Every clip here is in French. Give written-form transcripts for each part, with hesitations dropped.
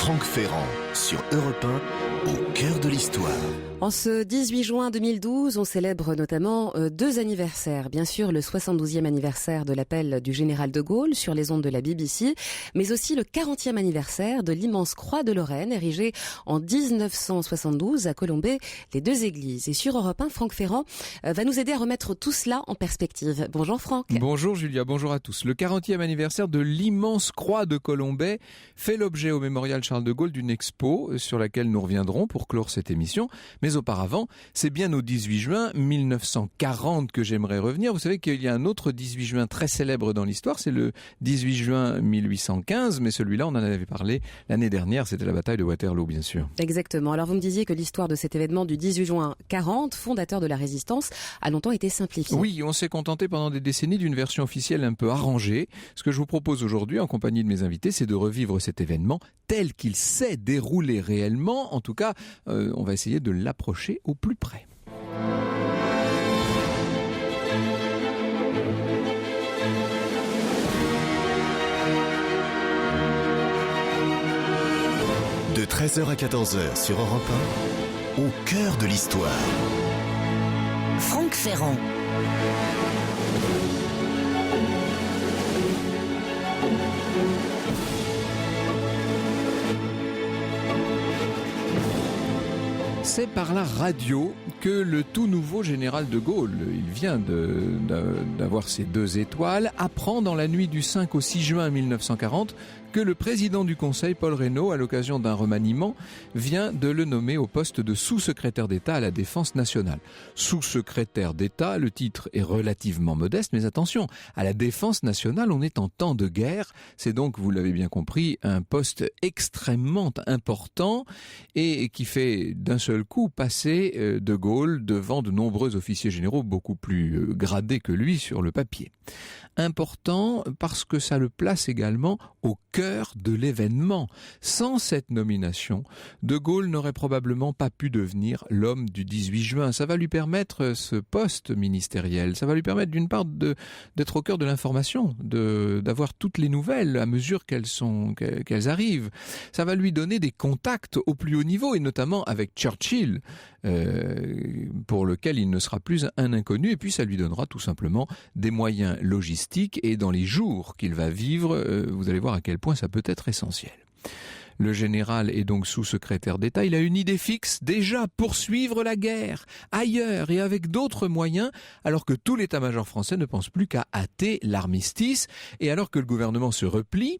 Franck Ferrand sur Europe 1, au cœur de l'histoire. En ce 18 juin 2012, on célèbre notamment deux anniversaires. Bien sûr, le 72e anniversaire de l'appel du général de Gaulle sur les ondes de la BBC, mais aussi le 40e anniversaire de l'immense croix de Lorraine, érigée en 1972 à Colombey, les deux églises. Et sur Europe 1, Franck Ferrand va nous aider à remettre tout cela en perspective. Bonjour Franck. Bonjour Julia, bonjour à tous. Le 40e anniversaire de l'immense croix de Colombey fait l'objet au mémorial Charles de Gaulle d'une expo sur laquelle nous reviendrons pour clore cette émission. Mais auparavant, c'est bien au 18 juin 1940 que j'aimerais revenir. Vous savez qu'il y a un autre 18 juin très célèbre dans l'histoire, c'est le 18 juin 1815, mais celui-là, on en avait parlé l'année dernière, c'était la bataille de Waterloo, bien sûr. Exactement. Alors vous me disiez que l'histoire de cet événement du 18 juin 40, fondateur de la résistance, a longtemps été simplifiée. Oui, on s'est contenté pendant des décennies d'une version officielle un peu arrangée. Ce que je vous propose aujourd'hui, en compagnie de mes invités, c'est de revivre cet événement tel qu'il s'est déroulé réellement. En tout cas, on va essayer de l'approcher au plus près. De 13h à 14h sur Europe 1, au cœur de l'histoire. Franck Ferrand. C'est par la radio que le tout nouveau général de Gaulle, il vient d'avoir ses 2 étoiles, apprend dans la nuit du 5 au 6 juin 1940 que le président du Conseil, Paul Reynaud, à l'occasion d'un remaniement, vient de le nommer au poste de sous-secrétaire d'État à la Défense nationale. Sous-secrétaire d'État, le titre est relativement modeste, mais attention, à la Défense nationale, on est en temps de guerre. C'est donc, vous l'avez bien compris, un poste extrêmement important et qui fait d'un seul coup passer de Gaulle devant de nombreux officiers généraux beaucoup plus gradés que lui sur le papier. Important parce que ça le place également au cœur de l'événement. Sans cette nomination, de Gaulle n'aurait probablement pas pu devenir l'homme du 18 juin. Ça va lui permettre, ce poste ministériel, ça va lui permettre d'une part d'être au cœur de l'information, d'avoir toutes les nouvelles à mesure qu'elles arrivent. Ça va lui donner des contacts au plus haut niveau, et notamment avec Churchill, pour lequel il ne sera plus un inconnu, et puis ça lui donnera tout simplement des moyens logistiques, et dans les jours qu'il va vivre, vous allez voir à quel point ça peut être essentiel. Le général est donc sous-secrétaire d'État. Il a une idée fixe, déjà poursuivre la guerre ailleurs et avec d'autres moyens, alors que tout l'état-major français ne pense plus qu'à hâter l'armistice, et alors que le gouvernement se replie.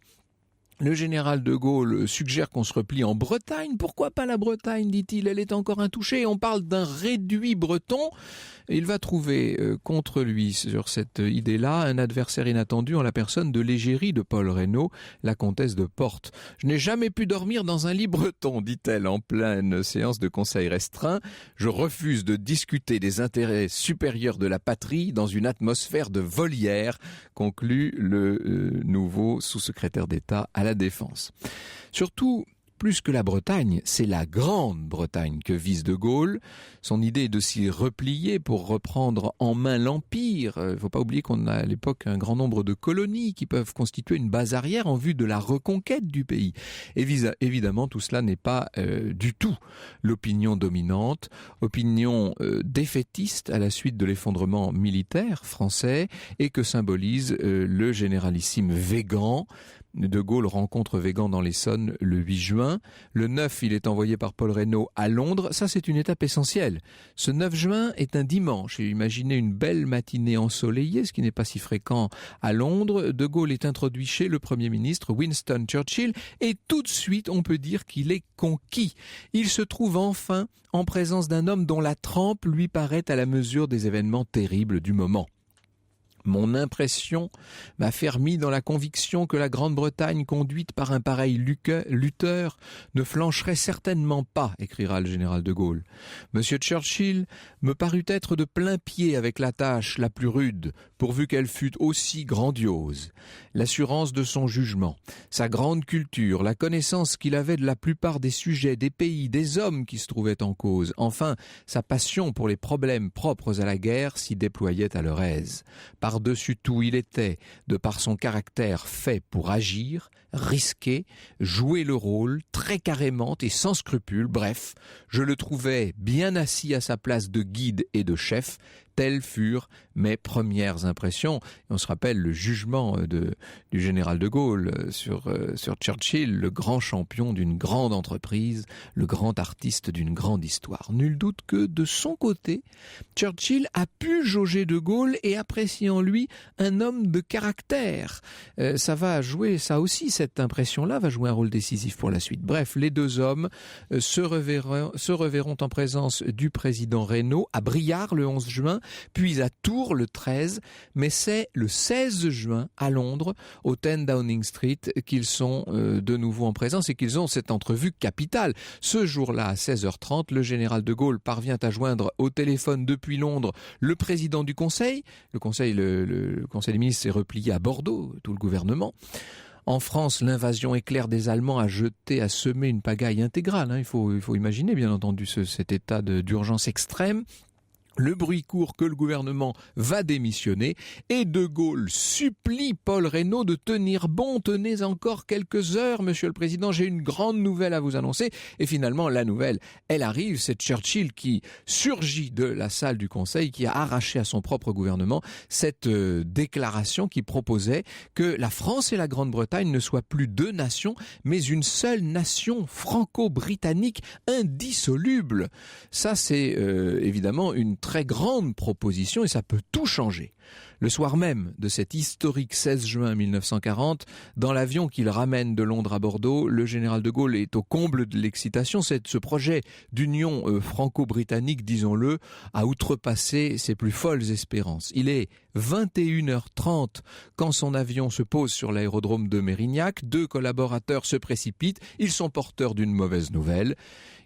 Le général de Gaulle suggère qu'on se replie en Bretagne. Pourquoi pas la Bretagne, dit-il, elle est encore intouchée. On parle d'un réduit breton. Il va trouver contre lui, sur cette idée-là, un adversaire inattendu en la personne de l'égérie de Paul Reynaud, la comtesse de Portes. « Je n'ai jamais pu dormir dans un lit breton, dit-elle en pleine séance de conseil restreint. Je refuse de discuter des intérêts supérieurs de la patrie dans une atmosphère de volière », conclut le nouveau sous-secrétaire d'État à la Défense. Surtout, plus que la Bretagne, c'est la Grande-Bretagne que vise de Gaulle. Son idée est de s'y replier pour reprendre en main l'Empire. Il ne faut pas oublier qu'on a à l'époque un grand nombre de colonies qui peuvent constituer une base arrière en vue de la reconquête du pays. Et évidemment, tout cela n'est pas du tout l'opinion dominante, opinion défaitiste à la suite de l'effondrement militaire français, et que symbolise le généralissime Weygand. De Gaulle rencontre Weygand dans l'Essonne le 8 juin. Le 9, il est envoyé par Paul Reynaud à Londres. Ça, c'est une étape essentielle. Ce 9 juin est un dimanche. Et imaginez une belle matinée ensoleillée, ce qui n'est pas si fréquent à Londres. De Gaulle est introduit chez le Premier ministre Winston Churchill et tout de suite, on peut dire qu'il est conquis. Il se trouve enfin en présence d'un homme dont la trempe lui paraît à la mesure des événements terribles du moment. Mon impression m'a fermi dans la conviction que la Grande-Bretagne, conduite par un pareil lutteur, ne flancherait certainement pas, écrira le général de Gaulle. Monsieur Churchill me parut être de plein pied avec la tâche la plus rude, pourvu qu'elle fût aussi grandiose. L'assurance de son jugement, sa grande culture, la connaissance qu'il avait de la plupart des sujets, des pays, des hommes qui se trouvaient en cause, enfin, sa passion pour les problèmes propres à la guerre s'y déployait à leur aise. Par-dessus tout, il était, de par son caractère, fait pour agir, risquer, jouer le rôle, très carrément et sans scrupule. Bref, je le trouvais bien assis à sa place de guide et de chef. Telles furent mes premières impressions. Et on se rappelle le jugement du général de Gaulle sur Churchill, le grand champion d'une grande entreprise, le grand artiste d'une grande histoire. Nul doute que de son côté, Churchill a pu jauger de Gaulle et apprécier en lui un homme de caractère. Ça va jouer, ça aussi, cette impression-là va jouer un rôle décisif pour la suite. Bref, les deux hommes se reverront en présence du président Reynaud à Briare le 11 juin, puis à Tours le 13, mais c'est le 16 juin à Londres, au 10 Downing Street, qu'ils sont de nouveau en présence et qu'ils ont cette entrevue capitale. Ce jour-là, à 16h30, le général de Gaulle parvient à joindre au téléphone depuis Londres le président du Conseil. Le Conseil des ministres s'est replié à Bordeaux, tout le gouvernement. En France, l'invasion éclair des Allemands a semé une pagaille intégrale. Il faut imaginer, bien entendu, cet état d'urgence extrême. Le bruit court que le gouvernement va démissionner et de Gaulle supplie Paul Reynaud de tenir bon. Tenez encore quelques heures, monsieur le président, j'ai une grande nouvelle à vous annoncer. Et finalement, la nouvelle, elle arrive. C'est Churchill qui surgit de la salle du Conseil, qui a arraché à son propre gouvernement cette déclaration qui proposait que la France et la Grande-Bretagne ne soient plus deux nations, mais une seule nation franco-britannique indissoluble. Ça, c'est évidemment une très grande proposition et ça peut tout changer. Le soir même de cet historique 16 juin 1940, dans l'avion qu'il ramène de Londres à Bordeaux, le général de Gaulle est au comble de l'excitation. Ce projet d'union franco-britannique, disons-le, a outrepassé ses plus folles espérances. Il est 21h30 quand son avion se pose sur l'aérodrome de Mérignac. 2 collaborateurs se précipitent. Ils sont porteurs d'une mauvaise nouvelle.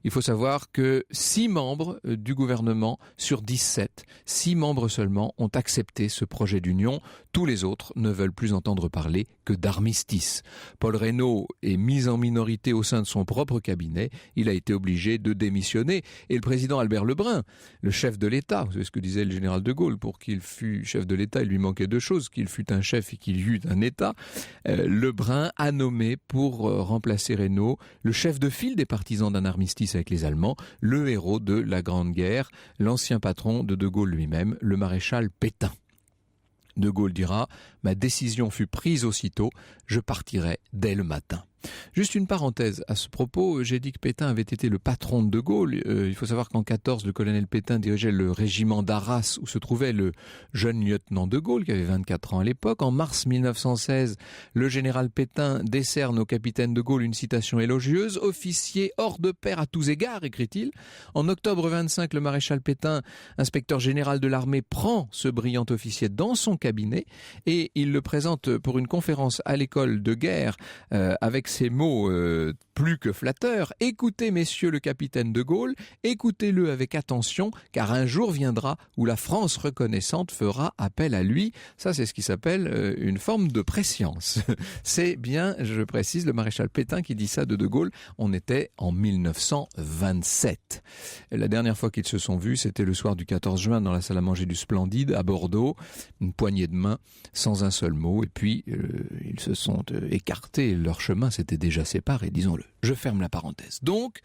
Il faut savoir que 6 membres du gouvernement sur 17, 6 membres seulement ont accepté ce projet d'union. Tous les autres ne veulent plus entendre parler que d'armistice. Paul Reynaud est mis en minorité au sein de son propre cabinet. Il a été obligé de démissionner. Et le président Albert Lebrun, le chef de l'État, vous savez ce que disait le général de Gaulle, pour qu'il fût chef de l'État, il lui manquait 2 choses, qu'il fût un chef et qu'il y eût un État. Lebrun a nommé pour remplacer Reynaud le chef de file des partisans d'un armistice avec les Allemands, le héros de la Grande Guerre, l'ancien patron de Gaulle lui-même, le maréchal Pétain. De Gaulle dira « Ma décision fut prise aussitôt, je partirai dès le matin ». Juste une parenthèse à ce propos, j'ai dit que Pétain avait été le patron de Gaulle. Il faut savoir qu'en 14, le colonel Pétain dirigeait le régiment d'Arras où se trouvait le jeune lieutenant de Gaulle qui avait 24 ans à l'époque. En mars 1916, le général Pétain décerne au capitaine de Gaulle une citation élogieuse. « Officier hors de pair à tous égards », écrit-il. En octobre 25, le maréchal Pétain, inspecteur général de l'armée, prend ce brillant officier dans son cabinet et il le présente pour une conférence à l'école de guerre avec ces mots plus que flatteurs. « Écoutez, messieurs le capitaine de Gaulle, écoutez-le avec attention, car un jour viendra où la France reconnaissante fera appel à lui. » Ça, c'est ce qui s'appelle une forme de prescience. C'est bien, je précise, le maréchal Pétain qui dit ça de Gaulle. On était en 1927. La dernière fois qu'ils se sont vus, c'était le soir du 14 juin dans la salle à manger du Splendide à Bordeaux. Une poignée de main, sans un seul mot. Et puis, ils se sont écartés. Leur chemin s'était déjà séparé, disons-le. Je ferme la parenthèse. Donc,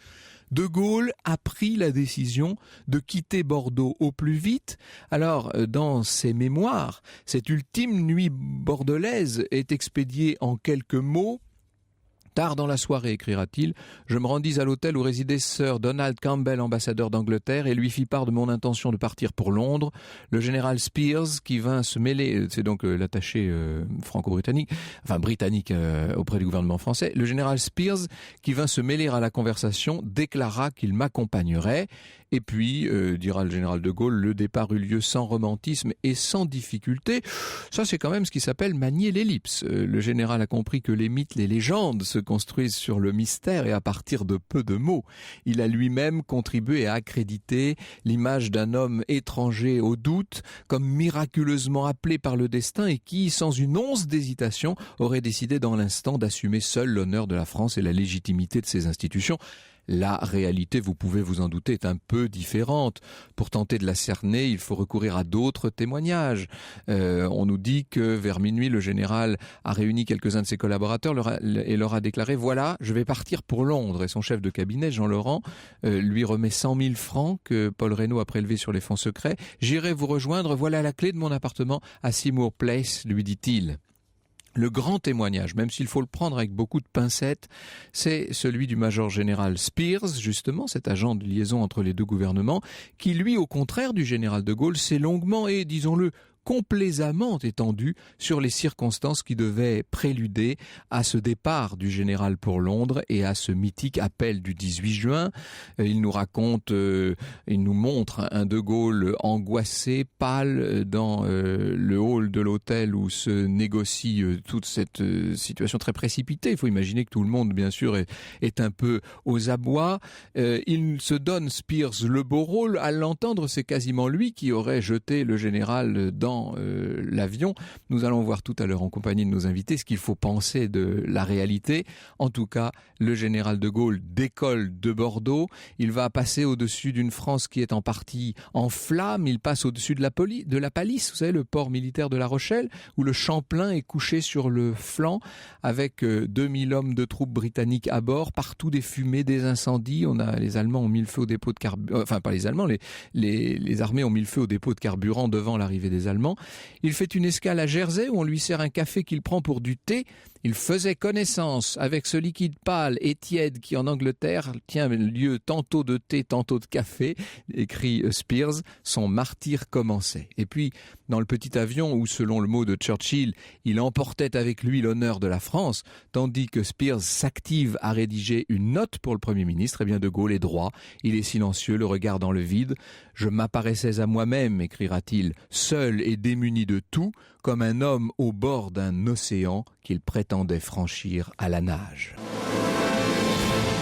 de Gaulle a pris la décision de quitter Bordeaux au plus vite. Alors, dans ses mémoires, cette ultime nuit bordelaise est expédiée en quelques mots. Tard dans la soirée, écrira-t-il, je me rendis à l'hôtel où résidait Sir Donald Campbell, ambassadeur d'Angleterre, et lui fis part de mon intention de partir pour Londres. Le général Spears, qui vint se mêler, c'est donc l'attaché franco-britannique, enfin britannique auprès du gouvernement français, le général Spears, qui vint se mêler à la conversation, déclara qu'il m'accompagnerait. Et puis, dira le général de Gaulle, le départ eut lieu sans romantisme et sans difficulté. Ça, c'est quand même ce qui s'appelle manier l'ellipse. Le général a compris que les mythes, les légendes se construisent sur le mystère et à partir de peu de mots. Il a lui-même contribué à accréditer l'image d'un homme étranger au doute, comme miraculeusement appelé par le destin et qui, sans une once d'hésitation, aurait décidé dans l'instant d'assumer seul l'honneur de la France et la légitimité de ses institutions. La réalité, vous pouvez vous en douter, est un peu différente. Pour tenter de la cerner, il faut recourir à d'autres témoignages. On nous dit que vers minuit, le général a réuni quelques-uns de ses collaborateurs et leur a déclaré « Voilà, je vais partir pour Londres ». Et son chef de cabinet, Jean Laurent, lui remet 100 000 francs que Paul Reynaud a prélevés sur les fonds secrets. « J'irai vous rejoindre, voilà la clé de mon appartement à Seymour Place », lui dit-il. Le grand témoignage, même s'il faut le prendre avec beaucoup de pincettes, c'est celui du major général Spears, justement, cet agent de liaison entre les deux gouvernements, qui lui, au contraire du général de Gaulle, s'est longuement et, disons-le, complaisamment étendu sur les circonstances qui devaient préluder à ce départ du général pour Londres et à ce mythique appel du 18 juin. Il nous raconte, il nous montre un de Gaulle angoissé, pâle, dans le hall de l'hôtel où se négocie toute cette situation très précipitée. Il faut imaginer que tout le monde, bien sûr, est un peu aux abois. Il se donne, Spears, le beau rôle. À l'entendre, c'est quasiment lui qui aurait jeté le général dans l'avion. Nous allons voir tout à l'heure en compagnie de nos invités ce qu'il faut penser de la réalité. En tout cas, le général de Gaulle décolle de Bordeaux. Il va passer au-dessus d'une France qui est en partie en flammes. Il passe au-dessus de la Palisse, vous savez, le port militaire de La Rochelle, où le Champlain est couché sur le flanc avec 2000 hommes de troupes britanniques à bord. Partout des fumées, des incendies. Les Allemands ont mis le feu au dépôt de carburant. Enfin, pas les Allemands, les armées ont mis le feu au dépôt de carburant devant l'arrivée des Allemands. Il fait une escale à Jersey où on lui sert un café qu'il prend pour du thé. Il faisait connaissance avec ce liquide pâle et tiède qui en Angleterre tient lieu tantôt de thé, tantôt de café, écrit Spears. Son martyre commençait. Et puis, dans le petit avion où, selon le mot de Churchill, il emportait avec lui l'honneur de la France, tandis que Spears s'active à rédiger une note pour le Premier ministre, eh bien de Gaulle est droit. Il est silencieux, le regard dans le vide. « Je m'apparaissais à moi-même », écrira-t-il, « seul et démuni de tout, comme un homme au bord d'un océan qu'il prétendait franchir à la nage. »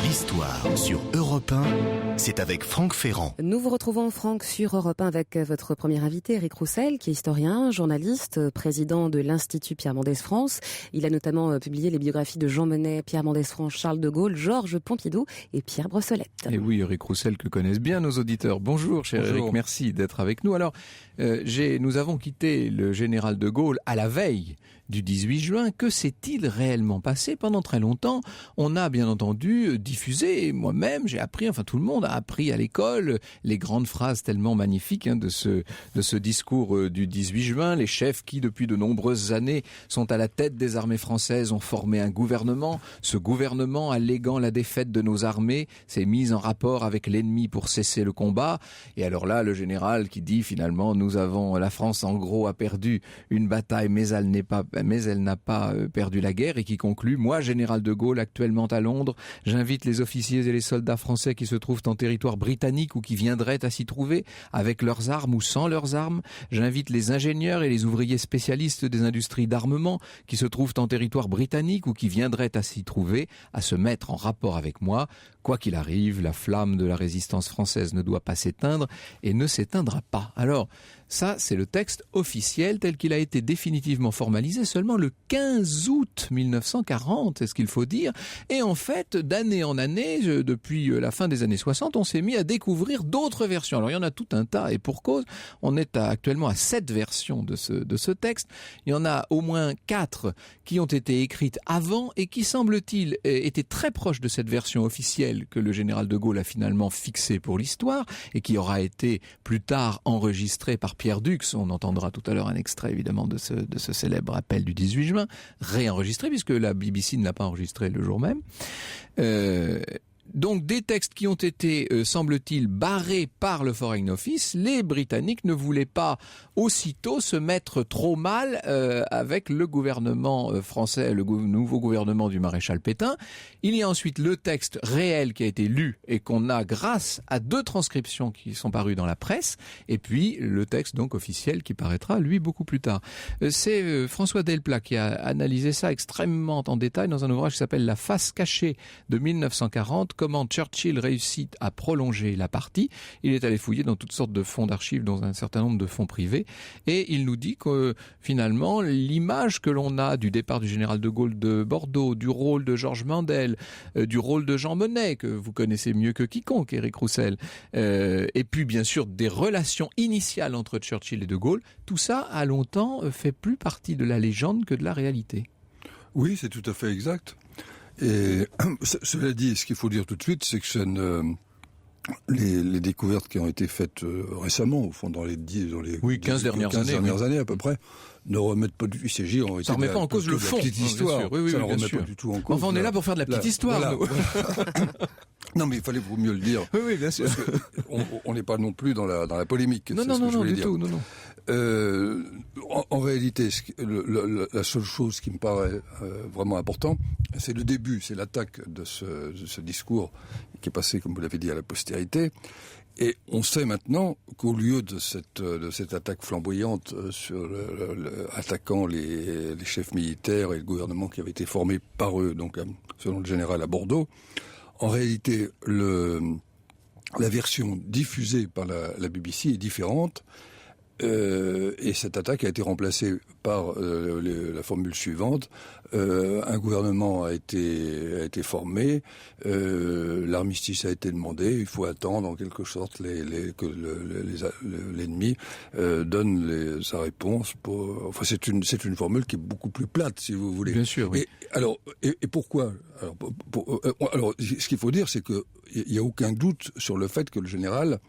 L'histoire sur Europe 1, c'est avec Franck Ferrand. Nous vous retrouvons, Franck, sur Europe 1 avec votre premier invité, Éric Roussel, qui est historien, journaliste, président de l'Institut Pierre Mendès France. Il a notamment publié les biographies de Jean Monnet, Pierre Mendès France, Charles de Gaulle, Georges Pompidou et Pierre Brossolette. Et oui, Éric Roussel que connaissent bien nos auditeurs. Bonjour, cher Éric, merci d'être avec nous. Alors, nous avons quitté le général de Gaulle à la veille du 18 juin. Que s'est-il réellement passé? Pendant très longtemps, on a bien entendu diffusé, moi-même, j'ai appris, enfin tout le monde a appris à l'école, les grandes phrases tellement magnifiques de ce discours du 18 juin. Les chefs qui, depuis de nombreuses années, sont à la tête des armées françaises, ont formé un gouvernement. Ce gouvernement, alléguant la défaite de nos armées, s'est mis en rapport avec l'ennemi pour cesser le combat. Et alors là, le général qui dit finalement, la France en gros a perdu une bataille, mais elle n'a pas perdu la guerre, et qui conclut: moi, général de Gaulle, actuellement à Londres, j'invite les officiers et les soldats français qui se trouvent en territoire britannique ou qui viendraient à s'y trouver, avec leurs armes ou sans leurs armes. J'invite les ingénieurs et les ouvriers spécialistes des industries d'armement qui se trouvent en territoire britannique ou qui viendraient à s'y trouver, à se mettre en rapport avec moi. Quoi qu'il arrive, la flamme de la résistance française ne doit pas s'éteindre et ne s'éteindra pas. Alors, ça, c'est le texte officiel tel qu'il a été définitivement formalisé seulement le 15 août 1940, c'est ce qu'il faut dire. Et en fait, d'année en année, depuis la fin des années 60, on s'est mis à découvrir d'autres versions. Alors, il y en a tout un tas, et pour cause, on est actuellement à 7 versions de ce texte. Il y en a au moins 4 qui ont été écrites avant et qui, semble-t-il, étaient très proches de cette version officielle que le général de Gaulle a finalement fixée pour l'histoire et qui aura été plus tard enregistrée par Pierre Dux. On entendra tout à l'heure un extrait évidemment de ce célèbre appel du 18 juin, réenregistré puisque la BBC ne l'a pas enregistré le jour même. Donc des textes qui ont été, semble-t-il, barrés par le Foreign Office. Les Britanniques ne voulaient pas aussitôt se mettre trop mal avec le gouvernement français, le nouveau gouvernement du maréchal Pétain. Il y a ensuite le texte réel qui a été lu et qu'on a grâce à 2 transcriptions qui sont parues dans la presse, et puis le texte donc officiel qui paraîtra, lui, beaucoup plus tard. C'est François Delplat qui a analysé ça extrêmement en détail dans un ouvrage qui s'appelle « La face cachée » de 1940, comment Churchill réussit à prolonger la partie. Il est allé fouiller dans toutes sortes de fonds d'archives, dans un certain nombre de fonds privés, et il nous dit que finalement l'image que l'on a du départ du général de Gaulle de Bordeaux, du rôle de Georges Mandel, du rôle de Jean Monnet, que vous connaissez mieux que quiconque, Éric Roussel, et puis bien sûr des relations initiales entre Churchill et de Gaulle, tout ça a longtemps fait plus partie de la légende que de la réalité. Oui, c'est tout à fait exact. Et cela dit, ce qu'il faut dire tout de suite, c'est que les découvertes qui ont été faites récemment, au fond, dans les 15 dernières années à peu près, ne remettent pas du tout. Ça ne remet pas en cause le fond. Petite histoire. Oui, ça ne remet pas du tout en cause. Enfin, on est là pour faire de la petite histoire. Voilà. Non, mais il fallait mieux le dire. Oui, bien sûr. On n'est pas non plus dans la polémique. Non, du tout. Non. En réalité, la seule chose qui me paraît vraiment importante, c'est le début, c'est l'attaque de ce discours qui est passé, comme vous l'avez dit, à la postérité. Et on sait maintenant qu'au lieu de cette attaque flamboyante sur attaquant les chefs militaires et le gouvernement qui avait été formé par eux, donc selon le général à Bordeaux, en réalité, la version diffusée par la BBC est différente. Et cette attaque a été remplacée par la formule suivante. Un gouvernement a été formé, l'armistice a été demandé, il faut attendre en quelque sorte que l'ennemi donne sa réponse. Enfin, c'est une formule qui est beaucoup plus plate, si vous voulez. Bien sûr. Oui. Et pourquoi ? Alors, ce qu'il faut dire, c'est que il y a aucun doute sur le fait que le général,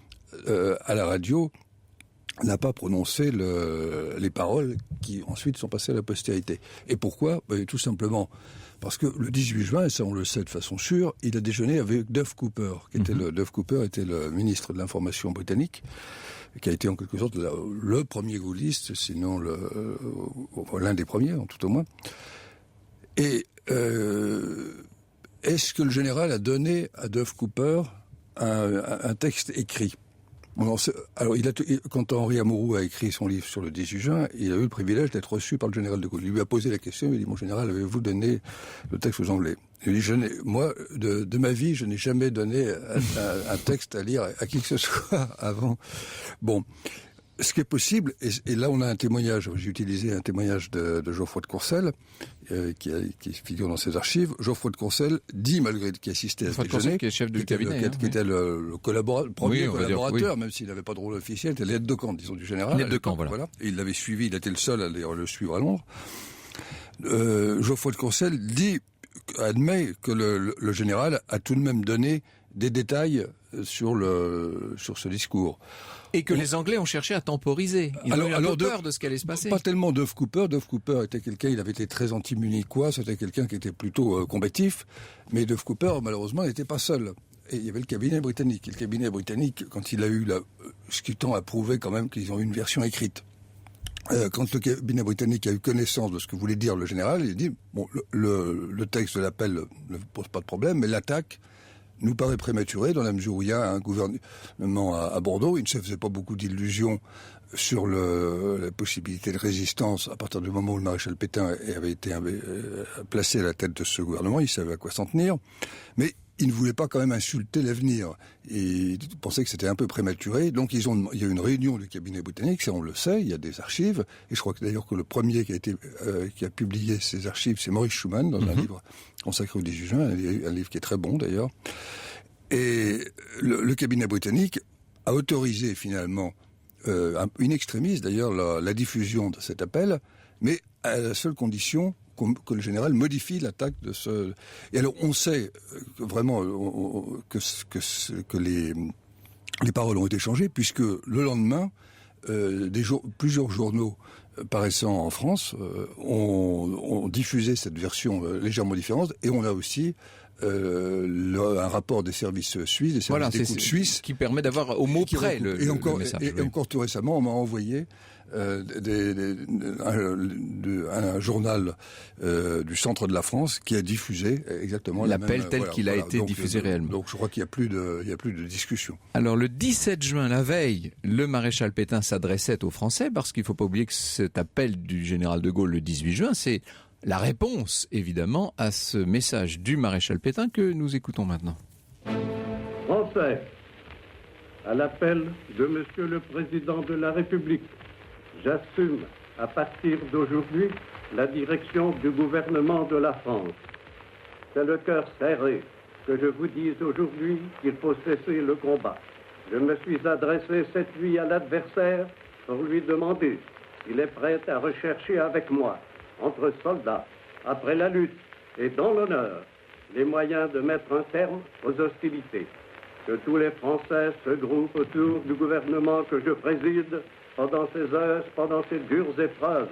à la radio, n'a pas prononcé les paroles qui ensuite sont passées à la postérité. Et pourquoi ? Tout simplement parce que le 18 juin, et ça on le sait de façon sûre, il a déjeuné avec Duff Cooper, Duff Cooper était le ministre de l'information britannique, qui a été en quelque sorte le premier gaulliste, sinon l'un des premiers, en tout au moins. Et est-ce que le général a donné à Duff Cooper un texte écrit ? Alors, quand Henri Amouroux a écrit son livre sur le 18 juin, il a eu le privilège d'être reçu par le général de Gaulle. Il lui a posé la question, il a dit, mon général, avez-vous donné le texte aux Anglais ? Il dit, moi, de ma vie, je n'ai jamais donné un texte à lire à qui que ce soit avant. Bon. Ce qui est possible, et là on a un témoignage, j'ai utilisé un témoignage de Geoffroy de Courcelles, qui figure dans ses archives. Geoffroy de Courcelles dit, malgré qu'il assistait à ce déjeuner, qui est chef du cabinet, qui était le premier collaborateur, oui. Même s'il n'avait pas de rôle officiel, était l'aide de camp, disons, du général. L'aide de camp, voilà. Et il l'avait suivi, il était le seul à le suivre à Londres. Geoffroy de Courcelles admet que le général a tout de même donné des détails sur ce discours. Et que les Anglais ont cherché à temporiser. Ils ont eu peur de ce qui allait se passer. Pas tellement Duff Cooper. Duff Cooper était quelqu'un, il avait été très anti-munichois, c'était quelqu'un qui était plutôt combatif. Mais Duff Cooper, malheureusement, n'était pas seul. Et il y avait le cabinet britannique. Et le cabinet britannique, quand il a eu ce qui tend à prouver quand même qu'ils ont eu une version écrite. Quand le cabinet britannique a eu connaissance de ce que voulait dire le général, il a dit, bon, le texte de l'appel ne pose pas de problème, mais l'attaque nous paraît prématuré dans la mesure où il y a un gouvernement à Bordeaux. Il ne se faisait pas beaucoup d'illusions sur la possibilité de résistance à partir du moment où le maréchal Pétain avait été placé à la tête de ce gouvernement. Il savait à quoi s'en tenir. Mais il ne voulait pas quand même insulter l'avenir. Et il pensait que c'était un peu prématuré. Donc il y a eu une réunion du cabinet britannique, ça on le sait, il y a des archives. Et je crois que d'ailleurs que le premier qui a publié ces archives, c'est Maurice Schumann, dans un livre consacré au 18 juin, un livre qui est très bon d'ailleurs. Et le cabinet britannique a autorisé finalement, in extremis d'ailleurs, la diffusion de cet appel, mais à la seule condition que le général modifie l'attaque de ce... Et alors on sait vraiment que les paroles ont été changées, puisque le lendemain, plusieurs journaux paraissant en France ont diffusé cette version légèrement différente, et on a aussi un rapport des services suisses, des services d'écoute suisses, qui permet d'avoir au mot près le message. Et encore tout récemment, on m'a envoyé un journal du centre de la France qui a diffusé exactement l'appel tel qu'il a été diffusé réellement. Donc je crois qu'il n'y a plus de discussion. Alors le 17 juin, la veille, le maréchal Pétain s'adressait aux Français, parce qu'il ne faut pas oublier que cet appel du général de Gaulle le 18 juin, c'est la réponse évidemment à ce message du maréchal Pétain que nous écoutons maintenant. Français, à l'appel de Monsieur le Président de la République, j'assume à partir d'aujourd'hui la direction du gouvernement de la France. C'est le cœur serré que je vous dise aujourd'hui qu'il faut cesser le combat. Je me suis adressé cette nuit à l'adversaire pour lui demander s'il est prêt à rechercher avec moi, entre soldats, après la lutte et dans l'honneur, les moyens de mettre un terme aux hostilités. Que tous les Français se groupent autour du gouvernement que je préside pendant ces heures, pendant ces dures épreuves,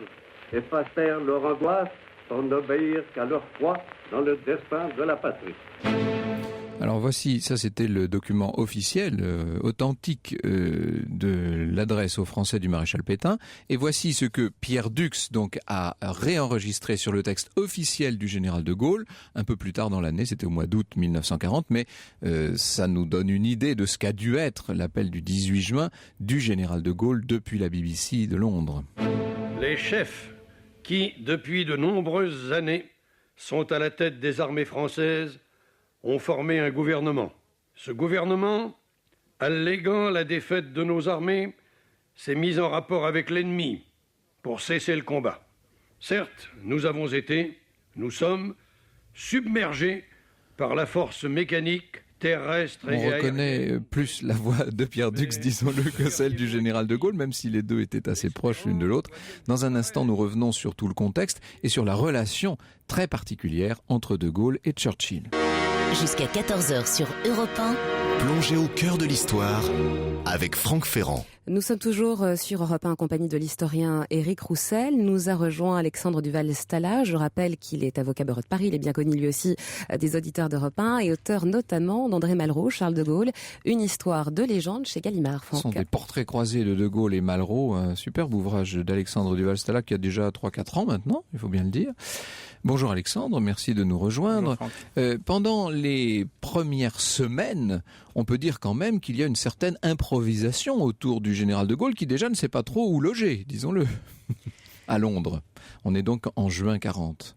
et fassent taire leur angoisse pour n'obéir qu'à leur foi dans le destin de la patrie. Alors voici, ça c'était le document officiel, authentique de l'adresse aux Français du maréchal Pétain. Et voici ce que Pierre Dux donc a réenregistré sur le texte officiel du général de Gaulle, un peu plus tard dans l'année, c'était au mois d'août 1940, mais ça nous donne une idée de ce qu'a dû être l'appel du 18 juin du général de Gaulle depuis la BBC de Londres. Les chefs qui, depuis de nombreuses années, sont à la tête des armées françaises, ont formé un gouvernement. Ce gouvernement, alléguant la défaite de nos armées, s'est mis en rapport avec l'ennemi pour cesser le combat. Certes, nous sommes submergés par la force mécanique, terrestre et aérienne. On reconnaît plus la voix de Pierre Dux, disons-le, que celle du général de Gaulle, même si les deux étaient assez proches l'une de l'autre. Dans un instant, nous revenons sur tout le contexte et sur la relation très particulière entre de Gaulle et Churchill. Jusqu'à 14h sur Europe 1. Plongez au cœur de l'histoire avec Franck Ferrand. Nous sommes toujours sur Europe 1 en compagnie de l'historien Éric Roussel. Nous a rejoint Alexandre Duval-Stala. Je rappelle qu'il est avocat barreau de Paris. Il est bien connu lui aussi des auditeurs d'Europe 1 et auteur notamment d'André Malraux, Charles de Gaulle, une histoire de légende chez Gallimard. Ce sont des portraits croisés de Gaulle et Malraux, un superbe ouvrage d'Alexandre Duval-Stala qui a déjà 3-4 ans maintenant, il faut bien le dire. Bonjour Alexandre, merci de nous rejoindre. Pendant les premières semaines, on peut dire quand même qu'il y a une certaine improvisation autour du général de Gaulle qui déjà ne sait pas trop où loger, disons-le, à Londres. On est donc en juin 40.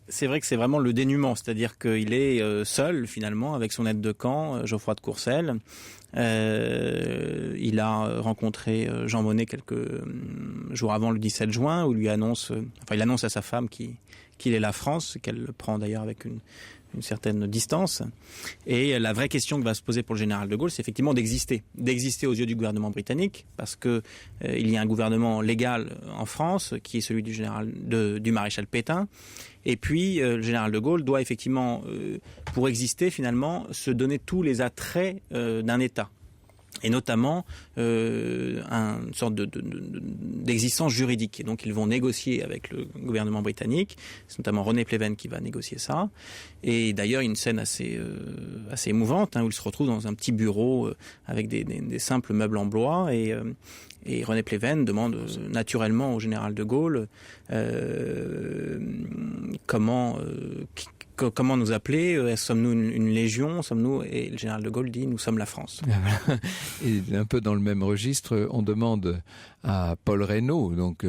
C'est vrai que c'est vraiment le dénuement, c'est-à-dire qu'il est seul finalement avec son aide de camp, Geoffroy de Courcelles. Il a rencontré Jean Monnet quelques jours avant le 17 juin où il annonce à sa femme qu'il est la France, qu'elle le prend d'ailleurs avec une certaine distance. Et la vraie question que va se poser pour le général de Gaulle, c'est effectivement d'exister aux yeux du gouvernement britannique, parce que il y a un gouvernement légal en France qui est celui du maréchal Pétain. Et puis le général de Gaulle doit effectivement, pour exister finalement, se donner tous les attraits d'un État. Et notamment une sorte d'existence juridique. Et donc ils vont négocier avec le gouvernement britannique. C'est notamment René Pleven qui va négocier ça. Et d'ailleurs, il y a une scène assez émouvante où il se retrouve dans un petit bureau avec des simples meubles en bois. Et René Pleven demande naturellement au général de Gaulle comment nous appeler, sommes-nous une légion, sommes-nous, et le général de Gaulle dit nous sommes la France. Et un peu dans le même registre, on demande à Paul Reynaud, donc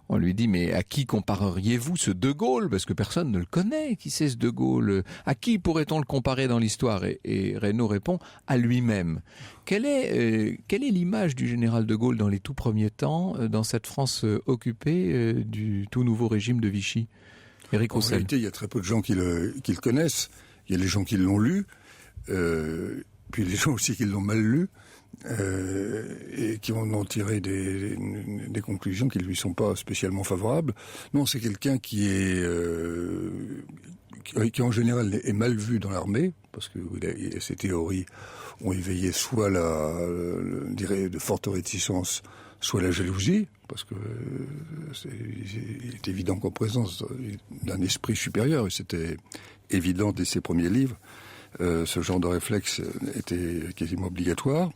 on lui dit mais à qui compareriez-vous ce de Gaulle, parce que personne ne le connaît, qui c'est ce de Gaulle, à qui pourrait-on le comparer dans l'histoire, et Reynaud répond à lui-même. Quelle est l'image du général de Gaulle dans les tout premiers temps, dans cette France occupée du tout nouveau régime de Vichy? Éric Roussel. En réalité, il y a très peu de gens qui le connaissent. Il y a les gens qui l'ont lu, puis les gens aussi qui l'ont mal lu, et qui en ont tiré des conclusions qui ne lui sont pas spécialement favorables. Non, c'est quelqu'un qui en général est mal vu dans l'armée, parce que ses théories ont éveillé soit de fortes réticences, soit la jalousie, parce que il est évident qu'en présence d'un esprit supérieur, et c'était évident dès ses premiers livres, ce genre de réflexe était quasiment obligatoire.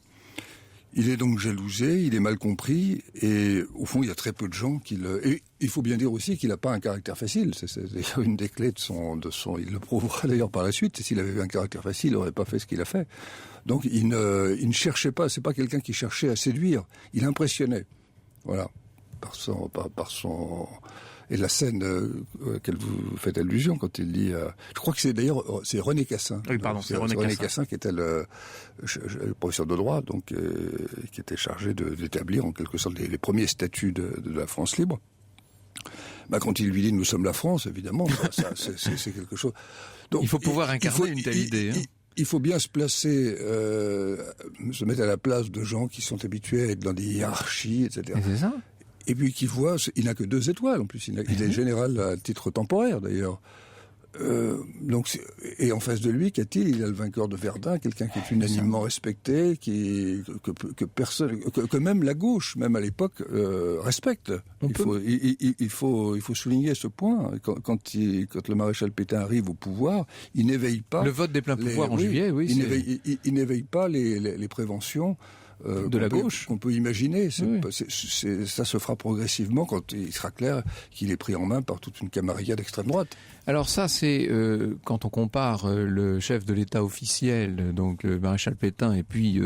Il est donc jalousé, il est mal compris, et au fond, il y a très peu de gens qui le... Et il faut bien dire aussi qu'il n'a pas un caractère facile. C'est d'ailleurs une des clés de son... Il le prouvera d'ailleurs par la suite. S'il avait eu un caractère facile, il n'aurait pas fait ce qu'il a fait. Donc il ne cherchait pas, c'est pas quelqu'un qui cherchait à séduire. Il impressionnait. Voilà. Par son... Et la scène à laquelle vous faites allusion quand il dit... je crois que c'est René Cassin. Oui, pardon, c'est René Cassin qui était le professeur de droit, donc qui était chargé d'établir en quelque sorte les premiers statuts de la France libre. Quand il lui dit « nous sommes la France », évidemment, ça, c'est quelque chose... Donc, il faut pouvoir incarner une telle idée. Il faut bien se placer, se mettre à la place de gens qui sont habitués à être dans des hiérarchies, etc. Et c'est ça. Et puis qui voit, il n'a que 2 étoiles en plus, il est général à titre temporaire d'ailleurs. Et en face de lui, qu'a-t-il ? Il a le vainqueur de Verdun, quelqu'un qui est unanimement respecté, que personne, que même la gauche, même à l'époque, respecte. Il faut souligner ce point. Quand le maréchal Pétain arrive au pouvoir, il n'éveille pas le vote des pleins pouvoirs en juillet. Oui, il n'éveille pas les préventions. De la gauche qu'on peut imaginer. Ça se fera progressivement quand il sera clair qu'il est pris en main par toute une camarilla d'extrême droite. Alors ça, c'est quand on compare le chef de l'État officiel, donc le maréchal Pétain, et puis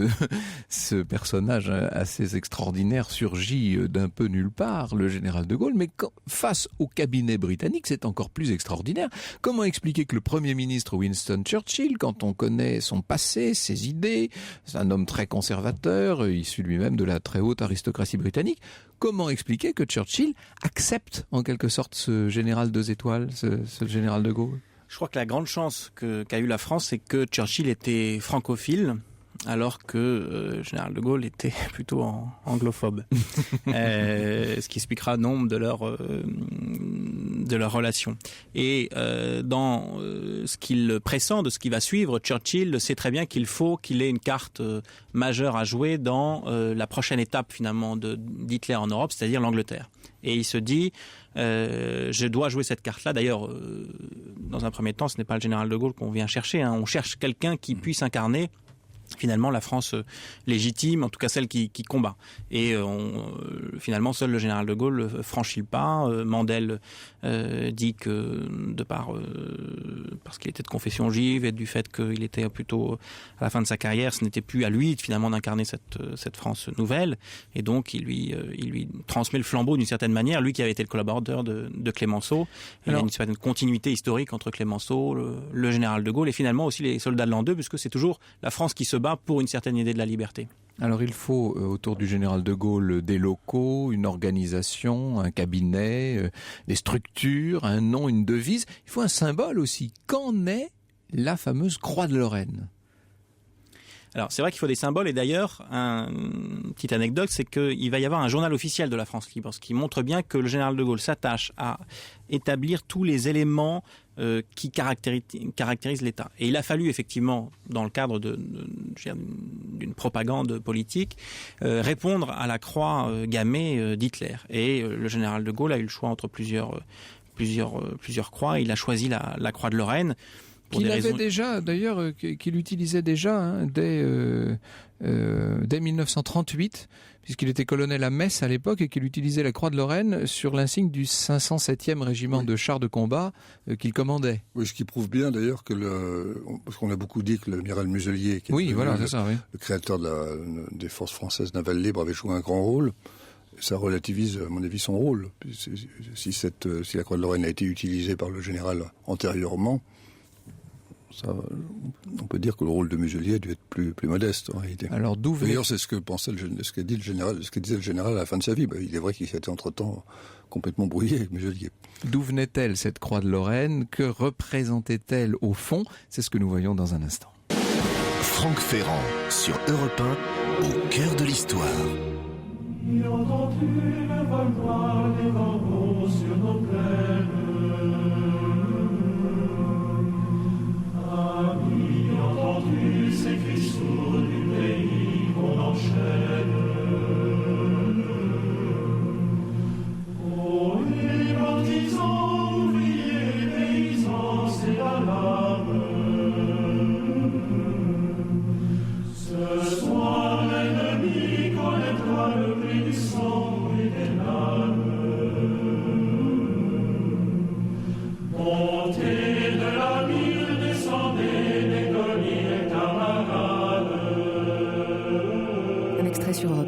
ce personnage assez extraordinaire surgit d'un peu nulle part, le général de Gaulle, mais face au cabinet britannique, c'est encore plus extraordinaire. Comment expliquer que le Premier ministre Winston Churchill, quand on connaît son passé, ses idées, c'est un homme très conservateur, issu lui-même de la très haute aristocratie britannique, comment expliquer que Churchill accepte en quelque sorte ce général 2 étoiles, ce général de Gaulle ? Je crois que la grande chance qu'a eu la France, c'est que Churchill était francophile, alors que le général de Gaulle était plutôt anglophobe. Ce qui expliquera nombre de leurs relations. Et dans ce qu'il pressent de ce qui va suivre, Churchill sait très bien qu'il faut qu'il ait une carte majeure à jouer dans la prochaine étape finalement d'Hitler en Europe, c'est-à-dire l'Angleterre. Et il se dit, je dois jouer cette carte-là. D'ailleurs, dans un premier temps, ce n'est pas le général de Gaulle qu'on vient chercher. On cherche quelqu'un qui puisse incarner finalement la France légitime, en tout cas celle qui combat. Et finalement, seul le général de Gaulle franchit le pas. Mandel dit que parce qu'il était de confession juive et du fait qu'il était plutôt à la fin de sa carrière, ce n'était plus à lui finalement d'incarner cette France nouvelle. Et donc il lui transmet le flambeau d'une certaine manière, lui qui avait été le collaborateur de Clémenceau. Il y a une certaine continuité historique entre Clémenceau, le général de Gaulle et finalement aussi les soldats de l'an 2, puisque c'est toujours la France qui se bat pour une certaine idée de la liberté. Alors il faut autour du général de Gaulle des locaux, une organisation, un cabinet, des structures, un nom, une devise. Il faut un symbole aussi. Qu'en est la fameuse Croix de Lorraine ? Alors c'est vrai qu'il faut des symboles et d'ailleurs, une petite anecdote, c'est qu'il va y avoir un journal officiel de la France libre, ce qui montre bien que le général de Gaulle s'attache à établir tous les éléments qui caractérisent l'État. Et il a fallu effectivement, dans le cadre d'une propagande politique, répondre à la croix gammée d'Hitler. Et le général de Gaulle a eu le choix entre plusieurs croix. Il a choisi la croix de Lorraine. Qu'il avait déjà, d'ailleurs, qu'il utilisait déjà dès 1938, puisqu'il était colonel à Metz à l'époque et qu'il utilisait la croix de Lorraine sur l'insigne du 507e régiment de chars de combat qu'il commandait. Oui, ce qui prouve bien d'ailleurs parce qu'on a beaucoup dit que l'amiral Muselier, qui est le créateur des forces françaises navales libres, avait joué un grand rôle. Ça relativise, à mon avis, son rôle. Si la croix de Lorraine a été utilisée par le général antérieurement, on peut dire que le rôle de Muselier a dû être plus modeste en réalité. Alors d'ailleurs, c'est ce que disait le général à la fin de sa vie. Il est vrai qu'il s'était entre-temps complètement brouillé avec Muselier. D'où venait-elle cette croix de Lorraine ? Que représentait-elle au fond ? C'est ce que nous voyons dans un instant. Franck Ferrand sur Europe 1, au cœur de l'histoire. Et entends-tu le vol noir des corbeaux sur nos plaines? Ami, entends-tu ces cris sourds du pays qu'on enchaîne? Oh, les partisans, ouvriers, paysans, c'est l'alarme. Ce soir, l'ennemi connaîtra le prix du sang et des larmes.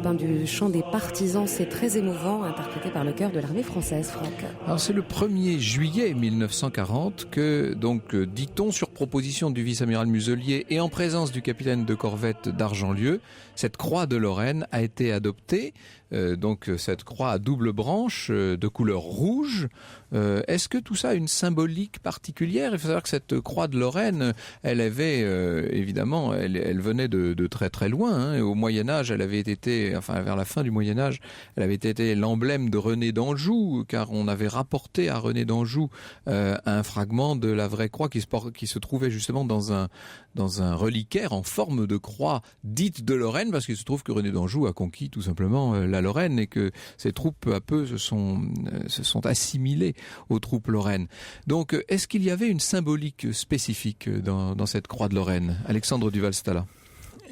excerpte du chant des partisans. C'est très émouvant, interprété par le chœur de l'armée française, Franck. Alors c'est le 1er juillet 1940 que, donc, dit-on, sur proposition du vice-amiral Muselier et en présence du capitaine de corvette d'Argentlieu, cette croix de Lorraine a été adoptée. Donc cette croix à double branche de couleur rouge. Est-ce que tout ça a une symbolique particulière? Il faut savoir que cette croix de Lorraine, elle avait évidemment, elle venait de très très loin. Hein. Au Moyen-Âge, elle avait été, enfin vers la fin du Moyen-Âge, elle avait été l'emblème de René d'Anjou, car on avait rapporté à René d'Anjou un fragment de la vraie croix qui se trouvait justement dans un reliquaire en forme de croix dite de Lorraine, parce qu'il se trouve que René d'Anjou a conquis tout simplement la Lorraine et que ses troupes peu à peu se sont assimilées aux troupes lorraines. Donc est-ce qu'il y avait une symbolique spécifique dans cette croix de Lorraine? Alexandre Duval-Stala.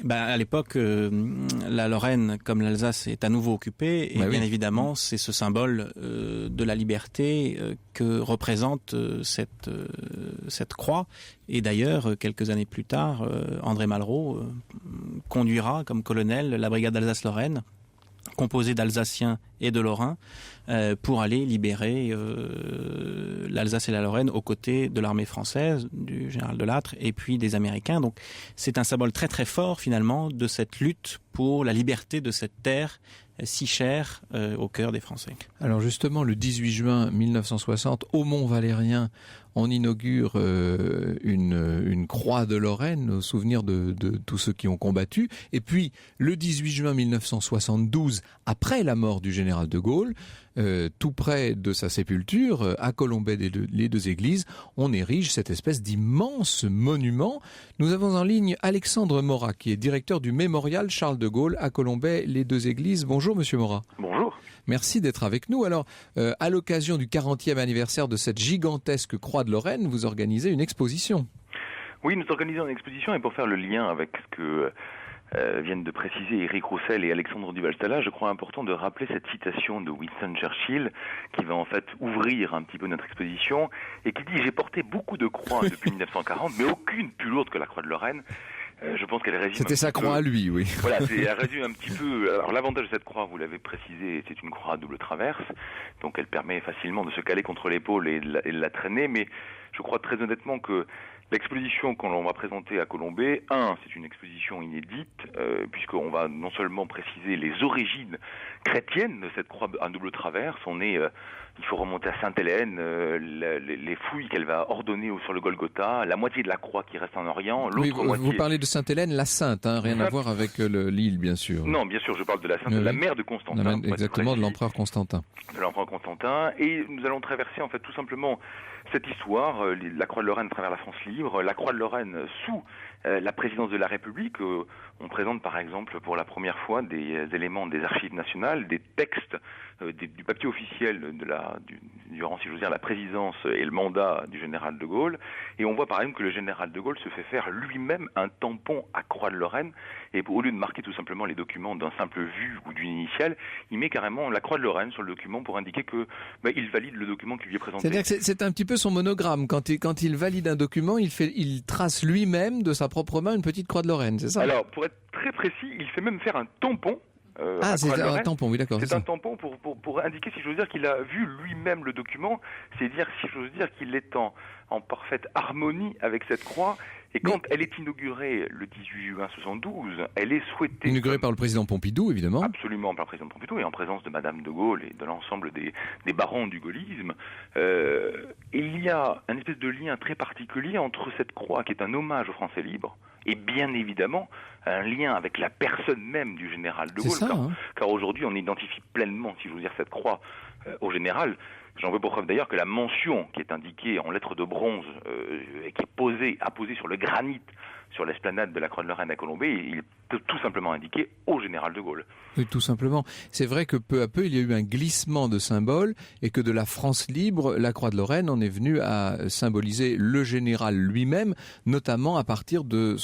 À l'époque, la Lorraine, comme l'Alsace, est à nouveau occupée et bien évidemment, c'est ce symbole de la liberté que représente cette croix. Et d'ailleurs, quelques années plus tard, André Malraux conduira comme colonel la brigade d'Alsace-Lorraine, composée d'Alsaciens et de Lorrains, pour aller libérer l'Alsace et la Lorraine aux côtés de l'armée française, du général de Lattre, et puis des Américains. Donc c'est un symbole très très fort finalement de cette lutte pour la liberté de cette terre si chère au cœur des Français. Alors justement, le 18 juin 1960, au Mont-Valérien, on inaugure une croix de Lorraine au souvenir de tous ceux qui ont combattu. Et puis, le 18 juin 1972, après la mort du général de Gaulle, tout près de sa sépulture, à Colombey-les-Deux-Églises, on érige cette espèce d'immense monument. Nous avons en ligne Alexandre Morat, qui est directeur du mémorial Charles de Gaulle à Colombey-les-Deux-Églises. Bonjour Monsieur Morat. Bonjour. Merci d'être avec nous. Alors, à l'occasion du 40e anniversaire de cette gigantesque croix de Lorraine, vous organisez une exposition. Oui, nous organisons une exposition et pour faire le lien avec ce que viennent de préciser Éric Roussel et Alexandre Duval-Stala, je crois important de rappeler cette citation de Winston Churchill qui va en fait ouvrir un petit peu notre exposition et qui dit « J'ai porté beaucoup de croix depuis 1940, mais aucune plus lourde que la croix de Lorraine ». Je pense qu'elle résume. C'était sa croix à lui, oui. Voilà, elle résume un petit peu. Alors l'avantage de cette croix, vous l'avez précisé, c'est une croix à double traverse, donc elle permet facilement de se caler contre l'épaule et de la traîner. Mais je crois très honnêtement que l'exposition qu'on va présenter à Colombey, c'est une exposition inédite, puisqu'on va non seulement préciser les origines chrétiennes de cette croix à double traverse. Il faut remonter à Sainte-Hélène, les fouilles qu'elle va ordonner sur le Golgotha, la moitié de la croix qui reste en Orient, l'autre moitié... Vous parlez de Sainte-Hélène, la Sainte, rien à voir avec l'île, bien sûr. Non, bien sûr, je parle de la Sainte, de la mère de Constantin. Exactement, de l'empereur Constantin. De l'empereur Constantin, et nous allons traverser en fait tout simplement cette histoire, la croix de Lorraine à travers la France libre, la croix de Lorraine sous la présidence de la République. On présente par exemple pour la première fois des éléments des archives nationales, des textes, du papier officiel durant, si j'ose dire, la présidence et le mandat du général de Gaulle. Et on voit par exemple que le général de Gaulle se fait faire lui-même un tampon à croix de Lorraine. Et au lieu de marquer tout simplement les documents d'un simple vu ou d'une initiale, il met carrément la croix de Lorraine sur le document pour indiquer que il valide le document qui lui est présenté. C'est-à-dire que c'est un petit peu son monogramme. Quand il valide un document, il trace lui-même de sa propre main une petite croix de Lorraine, c'est ça? Alors, pour être très précis, il fait même faire un tampon. C'est un tampon, oui, d'accord. C'est un tampon pour indiquer, si j'ose dire, qu'il a vu lui-même le document, c'est dire, si j'ose dire, qu'il est en parfaite harmonie avec cette croix. Et quand elle est inaugurée le 18 juin 72, elle est souhaitée... Inaugurée par le président Pompidou, évidemment. Absolument, par le président Pompidou, et en présence de Madame de Gaulle et de l'ensemble des barons du gaullisme. Il y a un espèce de lien très particulier entre cette croix, qui est un hommage aux Français libres, et bien évidemment un lien avec la personne même du général de Gaulle. Car aujourd'hui, on identifie pleinement, si je veux dire, cette croix au général. J'en veux pour preuve d'ailleurs que la mention qui est indiquée en lettres de bronze et qui est apposée sur le granit sur l'esplanade de la Croix de Lorraine à Colombey, il peut tout simplement indiquer au général de Gaulle. Oui, tout simplement. C'est vrai que peu à peu, il y a eu un glissement de symboles et que de la France libre, la Croix de Lorraine en est venue à symboliser le général lui-même, notamment à partir de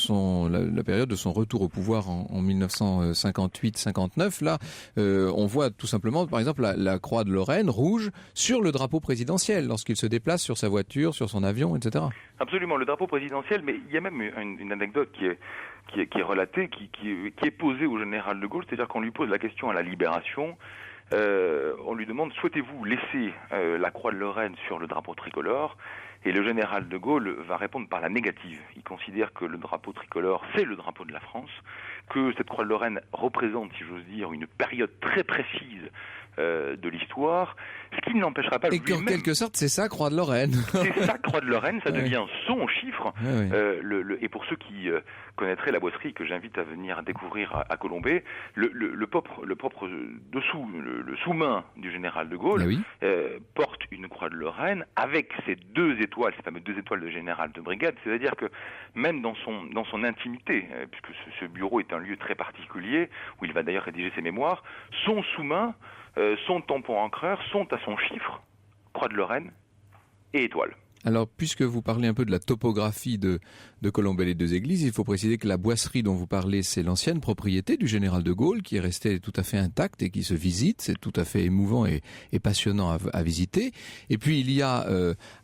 la période de son retour au pouvoir en 1958-59. Là, on voit tout simplement, par exemple, la Croix de Lorraine rouge sur le drapeau présidentiel lorsqu'il se déplace sur sa voiture, sur son avion, etc. Absolument, le drapeau présidentiel, mais il y a même une anecdote qui est relatée, qui qui est posée au général de Gaulle, c'est-à-dire qu'on lui pose la question à la Libération. On lui demande, souhaitez-vous laisser la croix de Lorraine sur le drapeau tricolore? Et le général de Gaulle va répondre par la négative. Il considère que le drapeau tricolore, c'est le drapeau de la France, que cette croix de Lorraine représente, si j'ose dire, une période très précise de l'histoire, ce qui ne l'empêchera pas et qu'en quelque sorte c'est ça Croix de Lorraine. C'est ça Croix de Lorraine, ça devient son chiffre. Ouais. Et pour ceux qui connaîtraient la boisserie, que j'invite à venir découvrir à Colombey, le propre dessous, le sous-main du général de Gaulle porte une Croix de Lorraine avec ces 2 étoiles, ces fameuses 2 étoiles de général de brigade. C'est-à-dire que même dans son intimité, puisque ce bureau est un lieu très particulier où il va d'ailleurs rédiger ses mémoires, son sous-main, son tampon encreur sont à son chiffre, Croix de Lorraine et étoile. Alors, puisque vous parlez un peu de la topographie de Colombey-les-Deux-Églises, il faut préciser que la boisserie dont vous parlez, c'est l'ancienne propriété du général de Gaulle, qui est restée tout à fait intacte et qui se visite. C'est tout à fait émouvant et passionnant à visiter. Et puis, il y a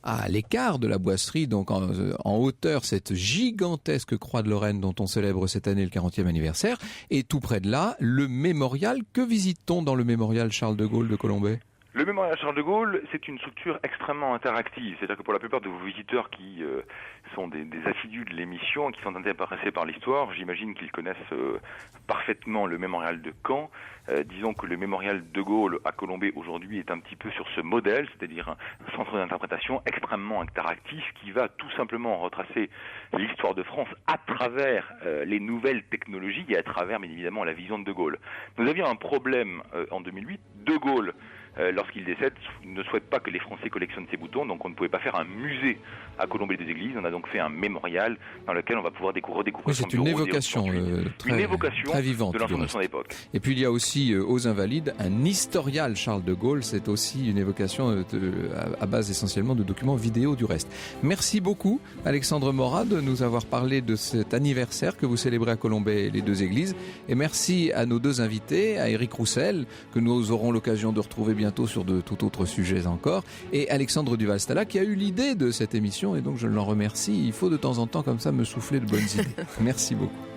à l'écart de la boisserie, donc en hauteur, cette gigantesque croix de Lorraine dont on célèbre cette année le 40e anniversaire. Et tout près de là, le mémorial. Que visite-t-on dans le mémorial Charles de Gaulle de Colombey ? Le mémorial Charles de Gaulle, c'est une structure extrêmement interactive. C'est-à-dire que pour la plupart de vos visiteurs qui sont des assidus de l'émission, qui sont intéressés par l'histoire, j'imagine qu'ils connaissent parfaitement le mémorial de Caen. Disons que le mémorial de Gaulle à Colombey aujourd'hui est un petit peu sur ce modèle, c'est-à-dire un centre d'interprétation extrêmement interactif qui va tout simplement retracer l'histoire de France à travers les nouvelles technologies et à travers, bien évidemment, la vision de Gaulle. Nous avions un problème en 2008. De Gaulle, lorsqu'il décède, ne souhaite pas que les Français collectionnent ses boutons, donc on ne pouvait pas faire un musée à Colombey-les-Deux-Églises. On a donc fait un mémorial dans lequel on va pouvoir redécouvrir son bureau. C'est une évocation très vivante de l'enfant de son époque. Et puis il y a aussi aux Invalides un historial Charles de Gaulle. C'est aussi une évocation à base essentiellement de documents vidéo du reste. Merci beaucoup Alexandre Morat de nous avoir parlé de cet anniversaire que vous célébrez à Colombey-les-Deux-Églises. Et merci à nos 2 invités, à Éric Roussel, que nous aurons l'occasion de retrouver bientôt sur de tout autres sujets encore, et Alexandre Duval-Stala qui a eu l'idée de cette émission et donc je l'en remercie. Il faut de temps en temps comme ça me souffler de bonnes idées. Merci beaucoup.